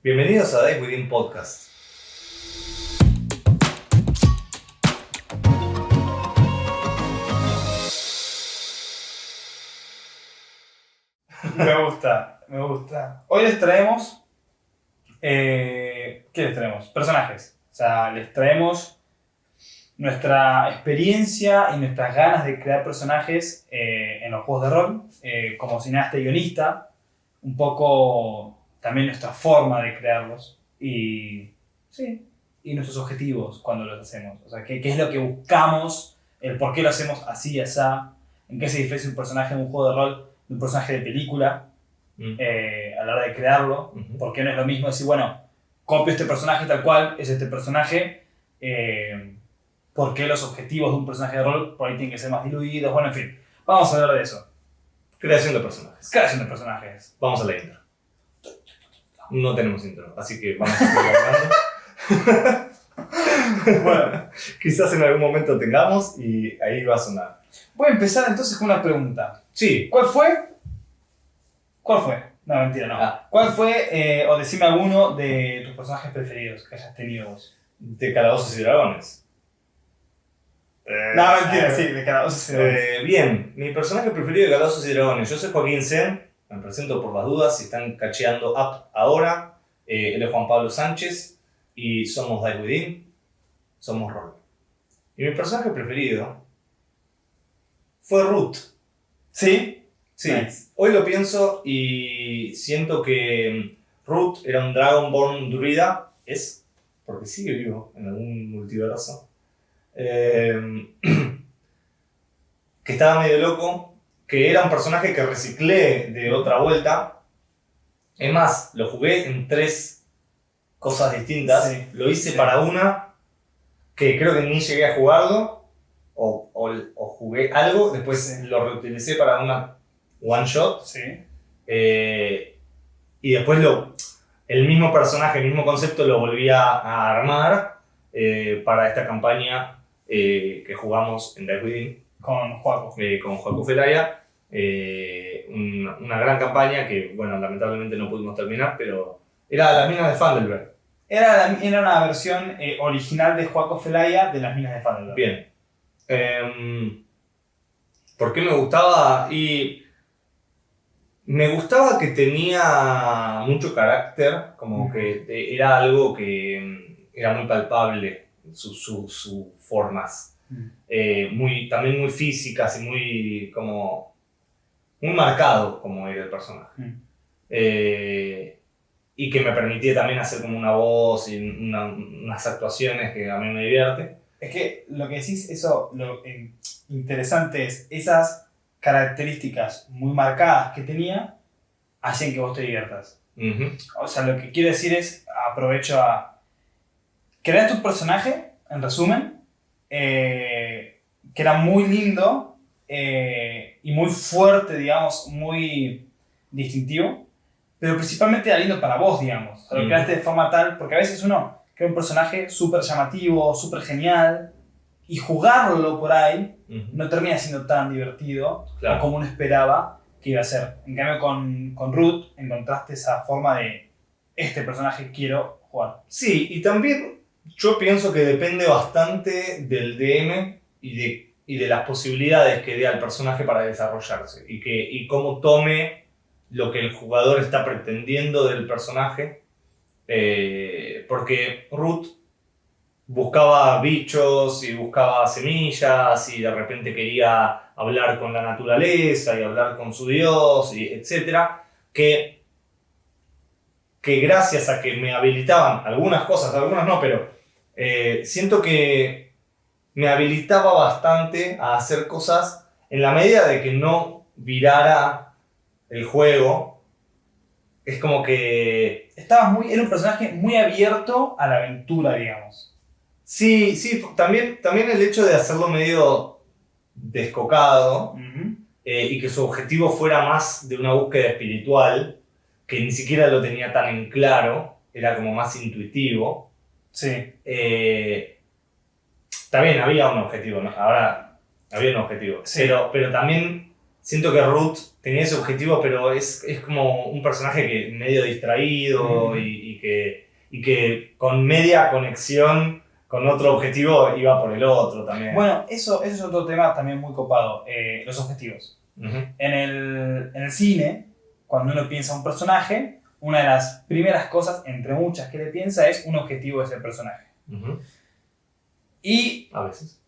Bienvenidos a Dice Within Podcast. Me gusta. Hoy les traemos... ¿qué les traemos? Personajes. O sea, les traemos nuestra experiencia y nuestras ganas de crear personajes en los juegos de rol, como cineasta y guionista, un poco también nuestra forma de crearlos y nuestros objetivos cuando los hacemos. O sea, qué es lo que buscamos, el por qué lo hacemos así y así, en qué se diferencia un personaje en un juego de rol de un personaje de película a la hora de crearlo, porque no es lo mismo decir, bueno, copio este personaje tal cual, es este personaje, porque los objetivos de un personaje de rol por ahí tienen que ser más diluidos, bueno, en fin, vamos a hablar de eso. Creación de personajes. Creación de personajes. Vamos a la intro. No tenemos intro, así que vamos a seguir hablando. Bueno, quizás en algún momento tengamos y ahí va a sonar. Voy a empezar entonces con una pregunta. Sí. ¿Cuál fue? No, mentira, no. ¿Cuál fue, o decime alguno de tus personajes preferidos que hayas tenido vos? De Calabozos y Dragones. No, mentira, sí, de Calabozos y Dragones. Bien, mi personaje preferido de Calabozos y Dragones. Yo soy Joaquín Sen, me presento por las dudas si están cacheando up ahora. Él es Juan Pablo Sánchez y somos Dice Within, somos rol. Y mi personaje preferido fue Ruth. ¿Sí? Sí, Nice. Hoy lo pienso y siento que Ruth era un Dragonborn druida, porque sigue vivo en algún multiverso, que estaba medio loco, que era un personaje que reciclé de otra vuelta. Es más, lo jugué en 3 cosas distintas. Sí. Lo hice para una, que creo que ni llegué a jugarlo, o jugué algo, después lo reutilicé para una one shot. Sí. Y después el mismo personaje, el mismo concepto lo volví a armar para esta campaña que jugamos en Dice Within Con Juaco. con Joaco Felaya. Una gran campaña que, bueno, lamentablemente no pudimos terminar, pero era Las Minas de Phandelver. Era una versión original de Juaco Felaya de Las Minas de Phandelver. Bien. ¿Por qué me gustaba? Y me gustaba que tenía mucho carácter, como que era algo que era muy palpable, sus formas. También muy físicas y muy marcado como era el personaje. Y que me permitía también hacer como una voz y unas actuaciones que a mí me divierte. Es que lo que decís, eso, lo interesante es esas características muy marcadas que tenía hacían que vos te diviertas. O sea, lo que quiero decir es, aprovecho a crear tu personaje, en resumen, que era muy lindo y muy fuerte, digamos, muy distintivo, pero principalmente era lindo para vos, digamos. O sea, lo creaste de forma tal, porque a veces uno crea un personaje súper llamativo, súper genial, y jugarlo por ahí no termina siendo tan divertido como uno esperaba que iba a ser. En cambio, con Ruth encontraste esa forma de este personaje quiero jugar. Sí, y también yo pienso que depende bastante del DM y de las posibilidades que dé al personaje para desarrollarse y cómo tome lo que el jugador está pretendiendo del personaje. Porque Ruth buscaba bichos y buscaba semillas y de repente quería hablar con la naturaleza y hablar con su dios, y etcétera, que gracias a que me habilitaban algunas cosas, algunas no, pero siento que me habilitaba bastante a hacer cosas en la medida de que no virara el juego. Es como que era un personaje muy abierto a la aventura, digamos. Sí, también el hecho de hacerlo medio descocado y que su objetivo fuera más de una búsqueda espiritual, que ni siquiera lo tenía tan en claro, era como más intuitivo. Sí. También había un objetivo, ¿no? Ahora había un objetivo, sí. pero también siento que Ruth tenía ese objetivo, pero es como un personaje que medio distraído y que con media conexión con otro objetivo iba por el otro también. Bueno, eso es otro tema también muy copado, los objetivos. Uh-huh. En el cine, cuando uno piensa un personaje, una de las primeras cosas, entre muchas que le piensa, es un objetivo de ese personaje. Uh-huh. Y a veces.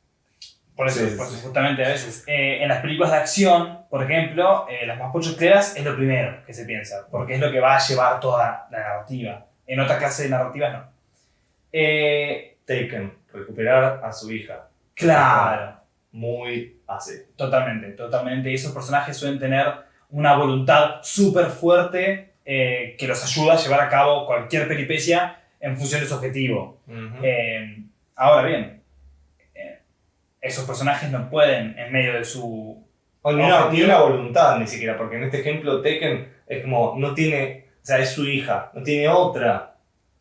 por eso, Sí. justamente a veces. En las películas de acción, por ejemplo, las más pochocleras es lo primero que se piensa, porque es lo que va a llevar toda la narrativa. En otra clase de narrativas no. Taken, recuperar a su hija. Claro. Muy así. Totalmente. Y esos personajes suelen tener una voluntad súper fuerte que los ayuda a llevar a cabo cualquier peripecia en función de su objetivo. Uh-huh. Ahora bien, esos personajes no pueden, en medio de su ni una voluntad ni siquiera, porque en este ejemplo Taken es como, no tiene, o sea, es su hija, no tiene otra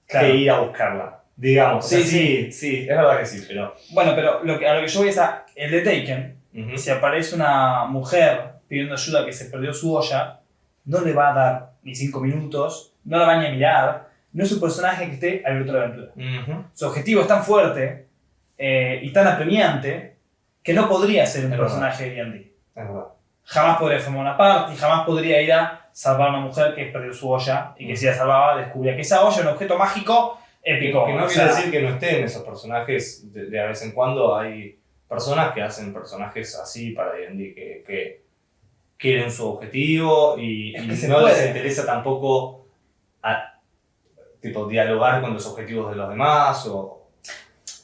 que ir a buscarla. Digamos, sí, es verdad que sí, pero... Bueno, pero a lo que yo voy es el de Taken, uh-huh. Si aparece una mujer pidiendo ayuda que se perdió su olla, no le va a dar ni 5 minutos, no la va ni a mirar, no es un personaje que esté abierto a la aventura. Uh-huh. Su objetivo es tan fuerte y tan apremiante que no podría ser un personaje de D&D. Es verdad. Jamás podría formar una party, jamás podría ir a salvar a una mujer que perdió su olla y que si la salvaba descubría que esa olla era un objeto mágico épico. Que no quiere decir que no estén esos personajes, de vez en cuando hay personas que hacen personajes así para D&D, que quieren su objetivo y no les interesa tampoco tipo dialogar con los objetivos de los demás o...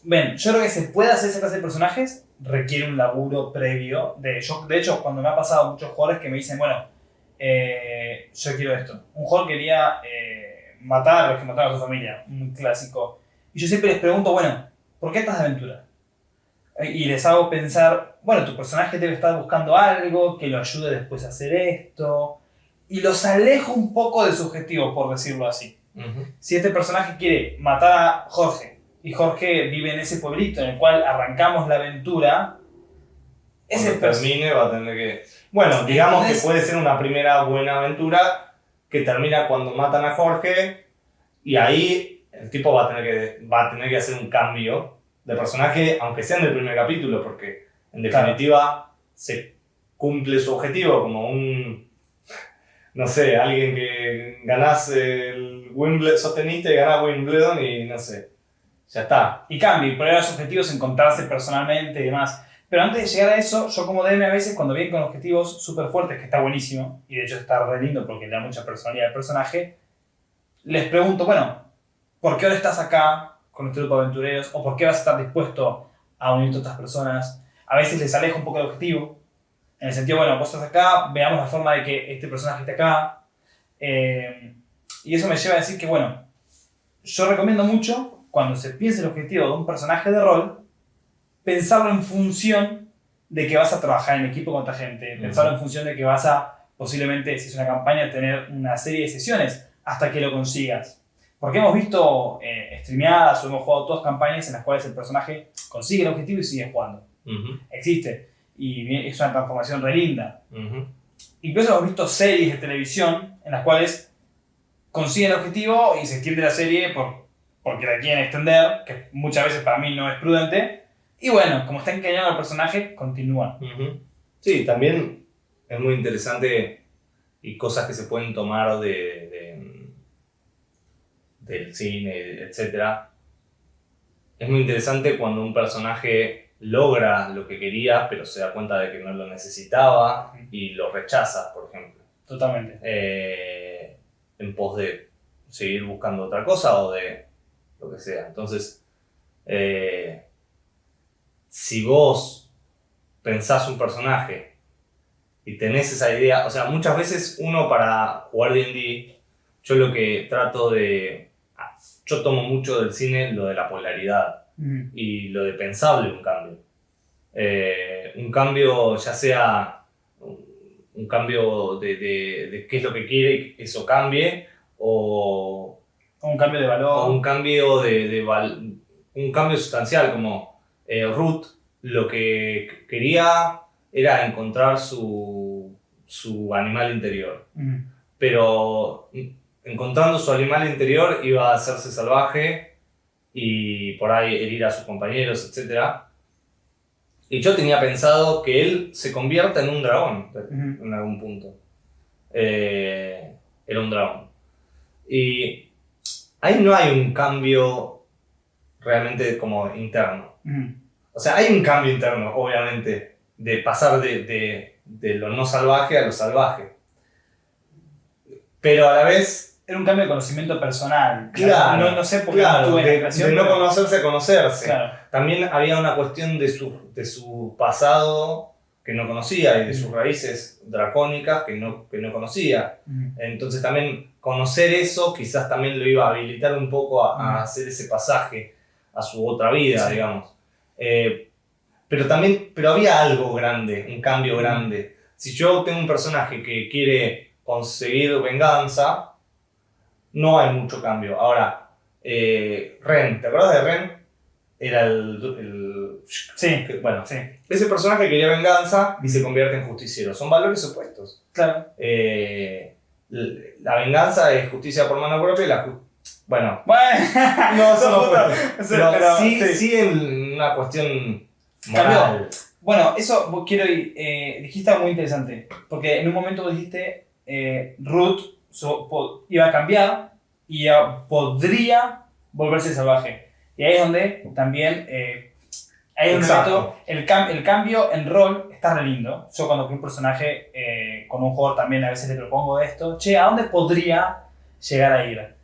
Ven, yo creo que se puede hacer esa clase de personajes, requiere un laburo previo. De hecho, cuando me ha pasado muchos jugadores que me dicen, bueno, yo quiero esto. Un jugador quería matar a los que mataron a su familia, un clásico. Y yo siempre les pregunto, bueno, ¿por qué estás de aventura? Y les hago pensar, bueno, tu personaje debe estar buscando algo que lo ayude después a hacer esto. Y los alejo un poco de su objetivo, por decirlo así. Uh-huh. Si este personaje quiere matar a Jorge, y Jorge vive en ese pueblito en el cual arrancamos la aventura, ese termine va a tener que... Bueno, digamos entonces, que puede ser una primera buena aventura que termina cuando matan a Jorge y ahí el tipo va a tener que hacer un cambio de personaje, aunque sea en el primer capítulo, porque en definitiva se cumple su objetivo como un... No sé, alguien que ganás el Wimbledon, sos tenista y ganás Wimbledon y no sé, ya está. Y cambia, y poner los objetivos, encontrarse personalmente y demás. Pero antes de llegar a eso, yo como DM a veces cuando vienen con objetivos súper fuertes, que está buenísimo, y de hecho está re lindo porque le da mucha personalidad al personaje, les pregunto, bueno, ¿por qué ahora estás acá con este grupo de aventureros? ¿O por qué vas a estar dispuesto a unirte a otras personas? A veces les alejo un poco el objetivo, en el sentido, bueno, vos estás acá, veamos la forma de que este personaje esté acá. Y eso me lleva a decir que, bueno, yo recomiendo mucho, cuando se piense el objetivo de un personaje de rol, pensarlo en función de que vas a trabajar en equipo con otra gente, pensarlo en función de que vas a, posiblemente, si es una campaña, tener una serie de sesiones hasta que lo consigas. Porque hemos visto streameadas o hemos jugado todas campañas en las cuales el personaje consigue el objetivo y sigue jugando. Uh-huh. Existe. Y es una transformación re linda. Uh-huh. Incluso hemos visto series de televisión en las cuales consiguen el objetivo y se extiende la serie porque la quieren extender, que muchas veces para mí no es prudente. Y bueno, como está encariñado el personaje, continúan. Uh-huh. Sí, también es muy interesante y cosas que se pueden tomar del cine, etc. Es muy interesante cuando un personaje logra lo que quería, pero se da cuenta de que no lo necesitaba y lo rechaza, por ejemplo. Totalmente. En pos de seguir buscando otra cosa o de lo que sea. Entonces, si vos pensás un personaje y tenés esa idea, o sea, muchas veces uno para jugar D&D, yo lo que trato de... Yo tomo mucho del cine lo de la polaridad y lo de pensable un cambio. Un cambio ya sea un cambio de qué es lo que quiere y que eso cambie o un cambio de valor. O un cambio un cambio sustancial como Ruth lo que quería era encontrar su su animal interior. Ujú. Pero encontrando su animal interior iba a hacerse salvaje y por ahí herir a sus compañeros, etc. Y yo tenía pensado que él se convierta en un dragón en algún punto. Era un dragón. Y ahí no hay un cambio realmente como interno. Ujú. O sea, hay un cambio interno, obviamente, de pasar de lo no salvaje a lo salvaje. Pero a la vez, Era un cambio de conocimiento personal. claro, No sé por qué claro, no tuve la de impresión, no pero- conocerse a conocerse. Claro. También había una cuestión de su pasado que no conocía y de sus raíces dracónicas que no conocía. Ujú. Entonces también conocer eso quizás también lo iba a habilitar un poco a hacer ese pasaje a su otra vida, Sí. digamos. Pero había algo grande, un cambio grande. Si yo tengo un personaje que quiere conseguir venganza, no hay mucho cambio. Ahora, Ren, ¿te acuerdas de Ren? Era Sí, bueno, sí, ese personaje quería venganza y se convierte en justiciero. Son valores opuestos. claro. La venganza es justicia por mano propia y bueno, Bueno, no son puta. opuestos. Sí, Pero sí, sí. sí en una cuestión moral. Bueno, eso vos quiero ir. Dijiste algo muy interesante. Porque en un momento vos dijiste Ruth iba a cambiar y podría volverse salvaje. Y ahí es donde también. Ahí es donde Exacto. meto el cambio en rol está re lindo. Yo cuando creo un personaje con un jugador también a veces le propongo esto. Che, ¿a dónde podría llegar a ir?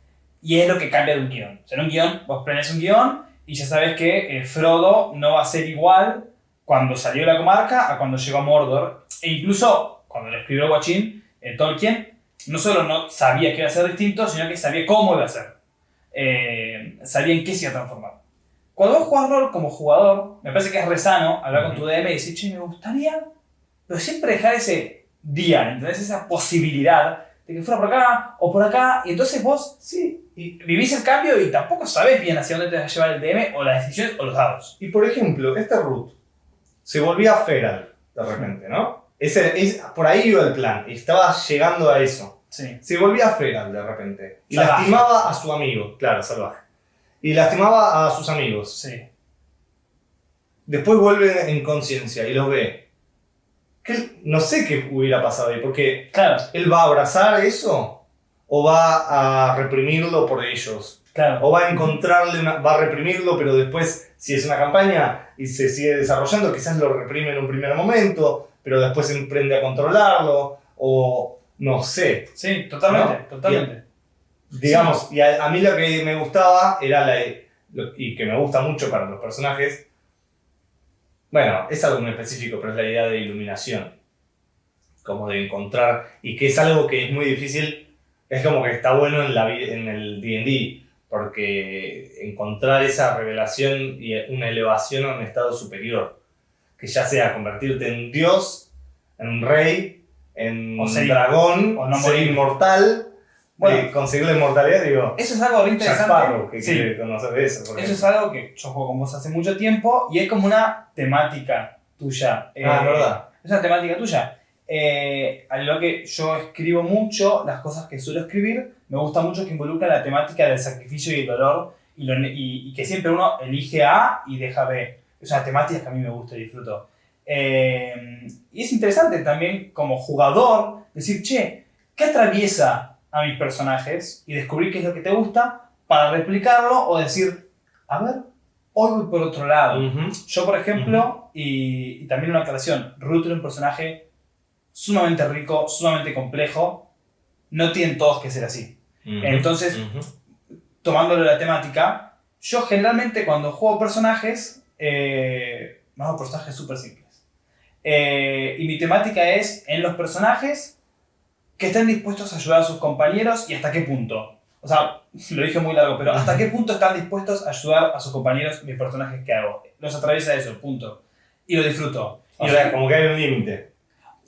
Y es lo que cambia de un guión. O sea, en un guión, vos planeas un guión y ya sabes que Frodo no va a ser igual cuando salió de la comarca a cuando llegó a Mordor. E incluso cuando lo escribió Guachín, Tolkien, no solo no sabía que iba a ser distinto, sino que sabía cómo iba a ser. Sabía en qué se iba a transformar. Cuando vos jugás rol como jugador, me parece que es re sano hablar con tu DM y decir, che, me gustaría, pero siempre dejar ese día, ¿entendés? Esa posibilidad de que fuera por acá o por acá, y entonces vos Sí. vivís el cambio y tampoco sabés bien hacia dónde te va a llevar el DM o las decisiones o los dados. Y por ejemplo, esta Ruth se volvía feral de repente, ¿no? Por ahí iba el plan, y estaba llegando a eso. Sí. Se volvía feral de repente. Y Salvaje. lastimaba a su amigo, claro, salvaje. Y lastimaba a sus amigos. Sí. Después vuelve en conciencia y los ve. No sé qué hubiera pasado ahí, porque Claro, él va a abrazar eso o va a reprimirlo por ellos. claro. O va a encontrarle va a reprimirlo, pero después, si es una campaña y se sigue desarrollando, quizás lo reprime en un primer momento, pero después se emprende a controlarlo, o no sé. Sí, totalmente, ¿No? totalmente. Digamos, y a mí lo que me gustaba era y que me gusta mucho para los personajes, bueno, es algo muy específico, pero es la idea de iluminación. Como de encontrar, y que es algo que es muy difícil, es como que está bueno en el D&D, porque encontrar esa revelación y una elevación a un estado superior, que ya sea convertirte en Dios, en un rey, en O ser dragón, o no ser morir. inmortal, Bueno, conseguir la inmortalidad, digo, eso es algo re Jack Sparrow, interesante. que Sí. quiere conocer de eso. por Eso ejemplo. es algo que yo juego con vos hace mucho tiempo y es como una temática tuya. Ah, ¿verdad? Es una temática tuya. A lo que yo escribo mucho, las cosas que suelo escribir, me gusta mucho que involucran la temática del sacrificio y el dolor y que siempre uno elige A y deja B. Es una temática que a mí me gusta y disfruto. Y es interesante también como jugador decir, che, ¿qué atraviesa a mis personajes? Y descubrir qué es lo que te gusta para replicarlo o decir, a ver, hoy voy por otro lado. Ujú. Yo, por ejemplo, y también una aclaración, Ruth era un personaje sumamente rico, sumamente complejo, no tienen todos que ser así. Ujú. Entonces, Ujú. tomándole la temática, yo generalmente cuando juego personajes, me hago personajes súper simples. Y mi temática es, en los personajes, que estén dispuestos a ayudar a sus compañeros y hasta qué punto. O sea, lo dije muy largo, pero ¿hasta qué punto están dispuestos a ayudar a sus compañeros mis personajes que hago? Los atraviesa eso, punto. Y lo disfruto. O sea, como que hay un límite.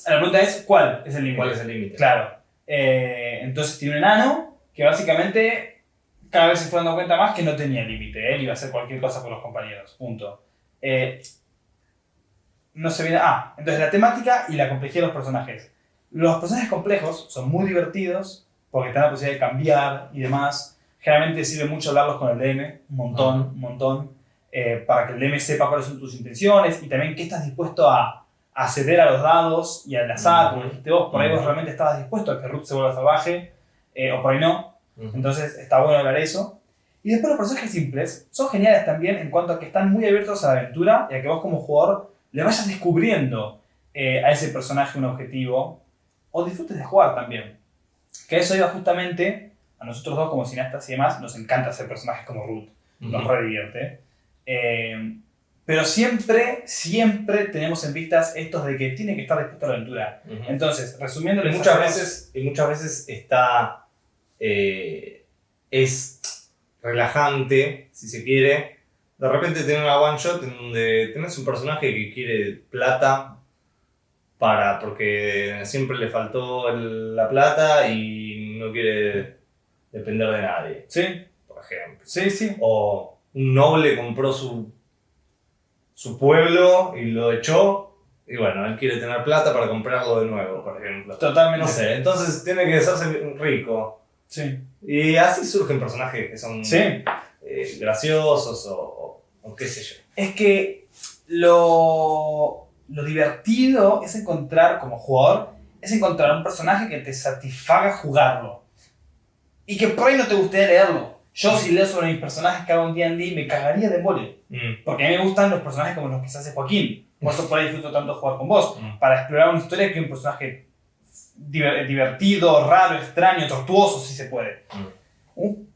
La pregunta es, ¿cuál es el límite? ¿Cuál es el límite? Claro. Entonces tiene un enano que básicamente cada vez se fue dando cuenta más que no tenía límite. Él iba a hacer cualquier cosa por los compañeros. Punto. No se viene... entonces la temática y la complejidad de los personajes. Los personajes complejos son muy divertidos porque te dan la posibilidad de cambiar y demás. Generalmente sirve mucho hablarlos con el DM, un montón, para que el DM sepa cuáles son tus intenciones y también qué estás dispuesto a ceder a los dados y al azar, como dijiste vos. Por ahí vos realmente estabas dispuesto a que Ruth se vuelva salvaje, o por ahí no. Entonces está bueno hablar eso. Y después los personajes simples son geniales también en cuanto a que están muy abiertos a la aventura y a que vos como jugador le vayas descubriendo a ese personaje un objetivo o disfrutes de jugar también. Que eso iba justamente, a nosotros dos como cineastas y demás, nos encanta hacer personajes como Ruth, nos re divierte. Pero siempre tenemos en vistas estos de que tiene que estar dispuesto a la aventura. Entonces, resumiendo... Muchas veces está... es relajante, si se quiere, de repente tener una one shot en donde tenés un personaje que quiere plata porque siempre le faltó la plata y no quiere depender de nadie. Sí. Por ejemplo. Sí. O un noble compró su pueblo y lo echó y bueno, él quiere tener plata para comprarlo de nuevo, por ejemplo. Totalmente. No sé, entonces tiene que hacerse rico. Sí. Y así surgen personajes que son graciosos o qué sé yo. Es que lo divertido es encontrar, como jugador, es encontrar un personaje que te satisfaga jugarlo. Y que por ahí no te gustaría leerlo. Yo si leo sobre mis personajes que hago en D&D me cagaría de mole. Porque a mí me gustan los personajes como los que se hace Joaquín. Por eso por ahí disfruto tanto jugar con vos. Para explorar una historia que un personaje divertido, raro, extraño, tortuoso, si se puede.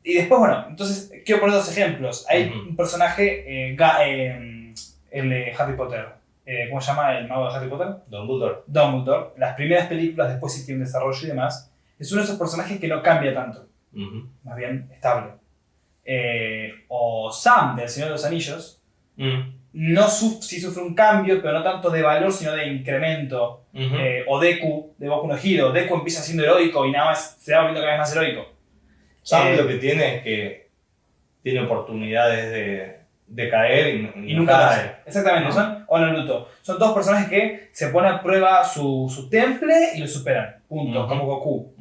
Y después, bueno, entonces quiero poner dos ejemplos. Hay un personaje, el de Harry Potter. ¿Cómo se llama el mago de Harry Potter? Dumbledore. Las primeras películas, después sí tiene un desarrollo y demás. Es uno de esos personajes que no cambia tanto. Más bien estable. O Sam, del Señor de los Anillos. Sí sufre un cambio, pero no tanto de valor, sino de incremento. O Deku, de Boku no Hero. Deku empieza siendo heroico y nada más se va volviendo cada vez más heroico. Sam lo que tiene es que tiene oportunidades de caer y nunca cae. Exactamente, o Naruto. Son dos personajes que se ponen a prueba su temple y lo superan. Punto, como Goku.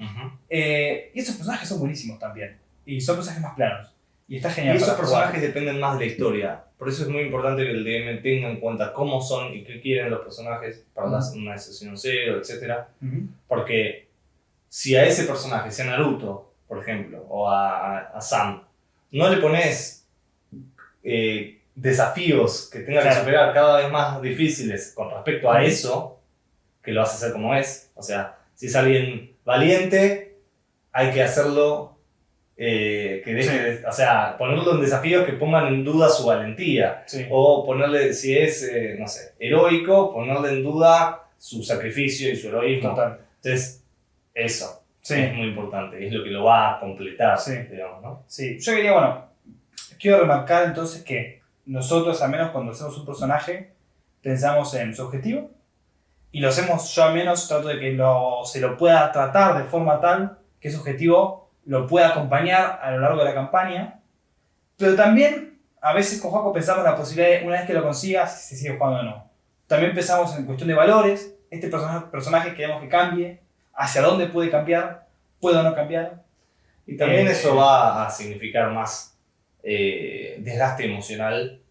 Y esos personajes son buenísimos también. Y son personajes más planos. Y está genial. Y esos personajes dependen más de la historia. Por eso es muy importante que el DM tenga en cuenta cómo son y qué quieren los personajes para una sesión cero, etc. Porque si a ese personaje, sea Naruto, por ejemplo, o a Sam, no le pones desafíos que tenga que superar cada vez más difíciles con respecto a eso, que lo vas a hacer como es. O sea, si es alguien valiente, hay que hacerlo que deje o sea, ponerlo en desafíos que pongan en duda su valentía. O ponerle, si es, no sé, heroico, ponerle en duda su sacrificio y su heroísmo. Entonces, eso es muy importante, es lo que lo va a completar, digamos, ¿no? Yo quería, quiero remarcar entonces que nosotros, al menos cuando hacemos un personaje, pensamos en su objetivo y lo hacemos, yo al menos trato de que se lo pueda tratar de forma tal que ese objetivo lo pueda acompañar a lo largo de la campaña, pero también a veces con Joaco pensamos en la posibilidad de, una vez que lo consigas, si se sigue jugando o no. También pensamos en cuestión de valores, este personaje queremos que cambie, hacia dónde puede cambiar, puede o no cambiar. Y también eso va a significar más desgaste emocional,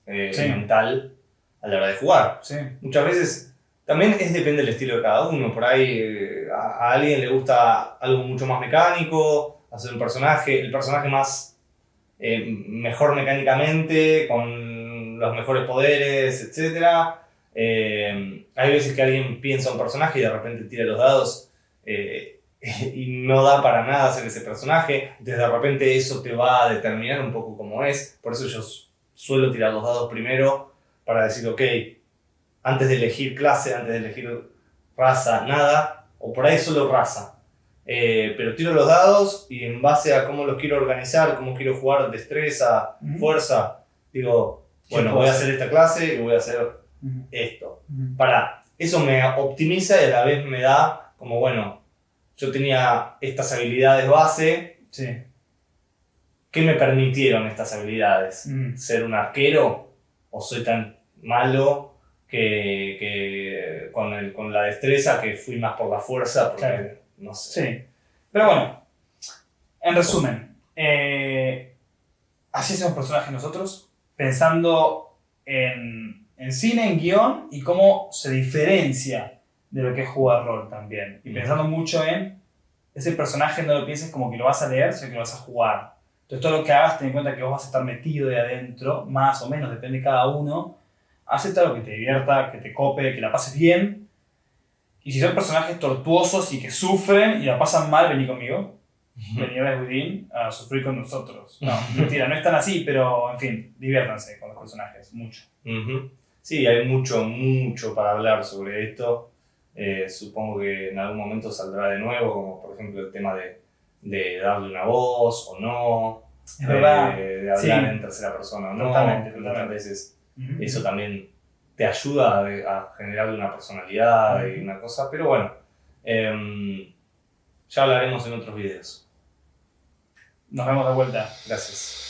mental, a la hora de jugar. Muchas veces también depende del estilo de cada uno. Por ahí a alguien le gusta algo mucho más mecánico, hacer el personaje más mejor mecánicamente, con los mejores poderes, etc. Hay veces que alguien piensa un personaje y de repente tira los dados y no da para nada hacer ese personaje. Entonces de repente eso te va a determinar un poco cómo es. Por eso yo suelo tirar los dados primero para decir, ok, antes de elegir clase, antes de elegir raza, nada, o por ahí solo raza. Pero tiro los dados y en base a cómo los quiero organizar, cómo quiero jugar, destreza, fuerza, digo, bueno, voy a hacer esta clase y voy a hacer esto. Eso me optimiza y a la vez me da como, bueno, yo tenía estas habilidades base. ¿Qué me permitieron estas habilidades? ¿Ser un arquero? ¿O soy tan malo que con la destreza que fui más por la fuerza, porque Claro. no sé. Sí. Pero bueno, en resumen, así hacemos personajes nosotros, pensando en cine, en guión y cómo se diferencia de lo que es jugar rol también. Y pensando mucho en ese personaje, no lo pienses como que lo vas a leer, sino que lo vas a jugar. Entonces todo lo que hagas, ten en cuenta que vos vas a estar metido de adentro, más o menos, depende de cada uno. Acepta lo que te divierta, que te cope, que la pases bien. Y si son personajes tortuosos y que sufren y la pasan mal, vení conmigo. Vení a Within a sufrir con nosotros. No, mentira, no es tan así, pero en fin, diviértanse con los personajes, mucho. Ujú. Sí, hay mucho para hablar sobre esto. Supongo que en algún momento saldrá de nuevo, como por ejemplo el tema de darle una voz o no, Es verdad. de hablar Sí. En tercera persona o no. Totalmente, Muchas totalmente. veces Ujú. eso también te ayuda a generarle una personalidad y una cosa, pero bueno, ya hablaremos en otros videos. Nos vemos de vuelta. Gracias.